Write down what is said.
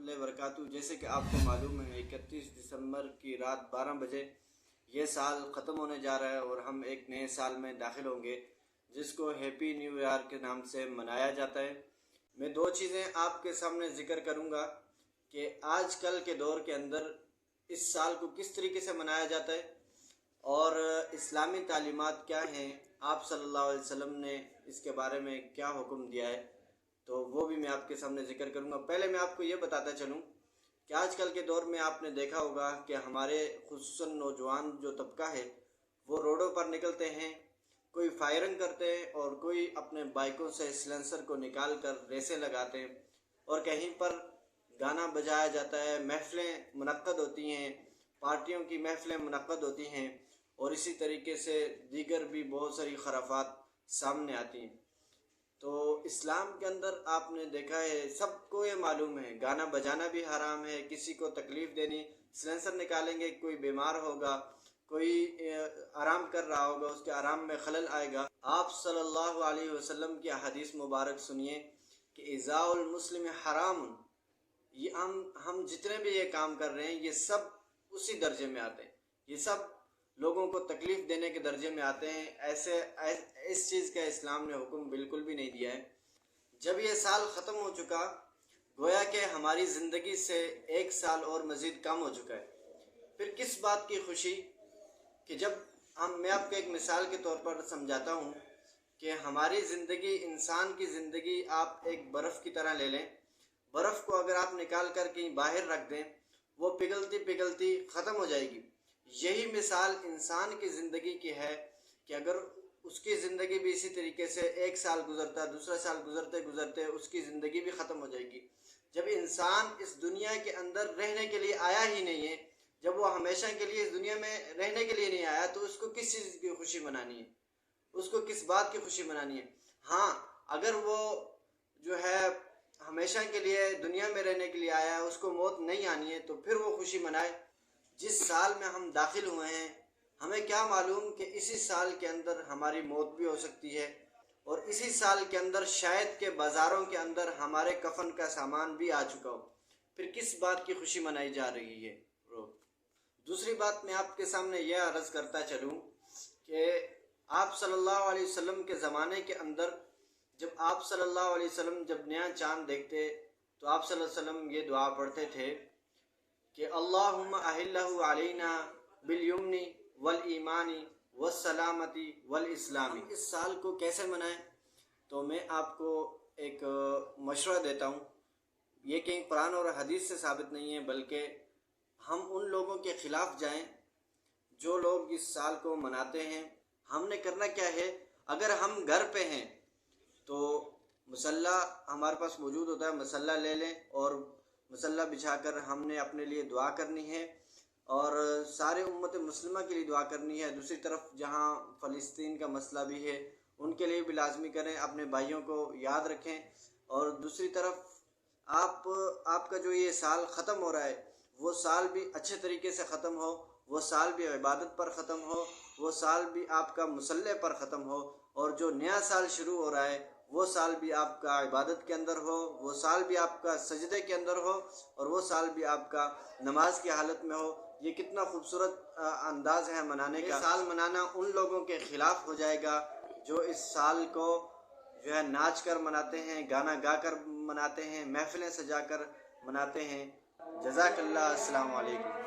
اللہ وبرکاتہ۔ جیسے کہ آپ کو معلوم ہے 31 دسمبر کی رات 12 بجے یہ سال ختم ہونے جا رہا ہے اور ہم ایک نئے سال میں داخل ہوں گے جس کو ہیپی نیو ایئر کے نام سے منایا جاتا ہے۔ میں دو چیزیں آپ کے سامنے ذکر کروں گا کہ آج کل کے دور کے اندر اس سال کو کس طریقے سے منایا جاتا ہے اور اسلامی تعلیمات کیا ہیں، آپ صلی اللہ علیہ وسلم نے اس کے بارے میں کیا حکم دیا ہے، تو وہ بھی میں آپ کے سامنے ذکر کروں گا۔ پہلے میں آپ کو یہ بتاتا چلوں کہ آج کل کے دور میں آپ نے دیکھا ہوگا کہ ہمارے خصوصاً نوجوان جو طبقہ ہے وہ روڈوں پر نکلتے ہیں، کوئی فائرنگ کرتے ہیں اور کوئی اپنے بائکوں سے سلنسر کو نکال کر ریسیں لگاتے ہیں، اور کہیں پر گانا بجایا جاتا ہے، محفلیں منعقد ہوتی ہیں، پارٹیوں کی محفلیں منعقد ہوتی ہیں، اور اسی طریقے سے دیگر بھی بہت ساری خرافات سامنے آتی ہیں۔ تو اسلام کے اندر آپ نے دیکھا ہے، سب کو یہ معلوم ہے، گانا بجانا بھی حرام ہے، کسی کو تکلیف دینی، سلنسر نکالیں گے، کوئی بیمار ہوگا، کوئی آرام کر رہا ہوگا، اس کے آرام میں خلل آئے گا۔ آپ صلی اللہ علیہ وسلم کی حدیث مبارک سنیے کہ ایذاء المسلم حرام۔ یہ ہم جتنے بھی یہ کام کر رہے ہیں یہ سب اسی درجے میں آتے ہیں، یہ سب لوگوں کو تکلیف دینے کے درجے میں آتے ہیں۔ اس چیز کا اسلام نے حکم بالکل بھی نہیں دیا ہے۔ جب یہ سال ختم ہو چکا، گویا کہ ہماری زندگی سے ایک سال اور مزید کم ہو چکا ہے، پھر کس بات کی خوشی کہ جب میں آپ کو ایک مثال کے طور پر سمجھاتا ہوں کہ ہماری زندگی، انسان کی زندگی آپ ایک برف کی طرح لے لیں، برف کو اگر آپ نکال کر کہیں باہر رکھ دیں وہ پگھلتی پگھلتی ختم ہو جائے گی۔ یہی مثال انسان کی زندگی کی ہے کہ اگر اس کی زندگی بھی اسی طریقے سے ایک سال گزرتا، دوسرا سال گزرتے گزرتے اس کی زندگی بھی ختم ہو جائے گی۔ جب انسان اس دنیا کے اندر رہنے کے لیے آیا ہی نہیں ہے، جب وہ ہمیشہ کے لیے اس دنیا میں رہنے کے لیے نہیں آیا، تو اس کو کس چیز کی خوشی منانی ہے، اس کو کس بات کی خوشی منانی ہے؟ ہاں، اگر وہ جو ہے ہمیشہ کے لیے دنیا میں رہنے کے لیے آیا ہے، اس کو موت نہیں آنی ہے، تو پھر وہ خوشی منائے۔ جس سال میں ہم داخل ہوئے ہیں ہمیں کیا معلوم کہ اسی سال کے اندر ہماری موت بھی ہو سکتی ہے، اور اسی سال کے اندر شاید کہ بازاروں کے اندر ہمارے کفن کا سامان بھی آ چکا ہو، پھر کس بات کی خوشی منائی جا رہی ہے؟ دوسری بات میں آپ کے سامنے یہ عرض کرتا چلوں کہ آپ صلی اللہ علیہ وسلم کے زمانے کے اندر جب آپ صلی اللہ علیہ وسلم جب نیا چاند دیکھتے تو آپ صلی اللہ علیہ وسلم یہ دعا پڑھتے تھے کہ اللہم احلہ علینا بالیمن والایمان والسلامتی والاسلام۔ اس سال کو کیسے منائیں؟ تو میں آپ کو ایک مشورہ دیتا ہوں، یہ کہیں قرآن اور حدیث سے ثابت نہیں ہے، بلکہ ہم ان لوگوں کے خلاف جائیں جو لوگ اس سال کو مناتے ہیں۔ ہم نے کرنا کیا ہے؟ اگر ہم گھر پہ ہیں تو مصلی ہمارے پاس موجود ہوتا ہے، مصلی لے لیں اور مصلی بچھا کر ہم نے اپنے لیے دعا کرنی ہے اور سارے امت مسلمہ کے لیے دعا کرنی ہے۔ دوسری طرف جہاں فلسطین کا مسئلہ بھی ہے ان کے لیے بھی لازمی کریں، اپنے بھائیوں کو یاد رکھیں، اور دوسری طرف آپ کا جو یہ سال ختم ہو رہا ہے وہ سال بھی اچھے طریقے سے ختم ہو، وہ سال بھی عبادت پر ختم ہو، وہ سال بھی آپ کا مصلی پر ختم ہو، اور جو نیا سال شروع ہو رہا ہے وہ سال بھی آپ کا عبادت کے اندر ہو، وہ سال بھی آپ کا سجدے کے اندر ہو، اور وہ سال بھی آپ کا نماز کی حالت میں ہو۔ یہ کتنا خوبصورت انداز ہے منانے کا۔ یہ سال منانا ان لوگوں کے خلاف ہو جائے گا جو اس سال کو جو ہے ناچ کر مناتے ہیں، گانا گا کر مناتے ہیں، محفلیں سجا کر مناتے ہیں۔ جزاک اللہ، السلام علیکم۔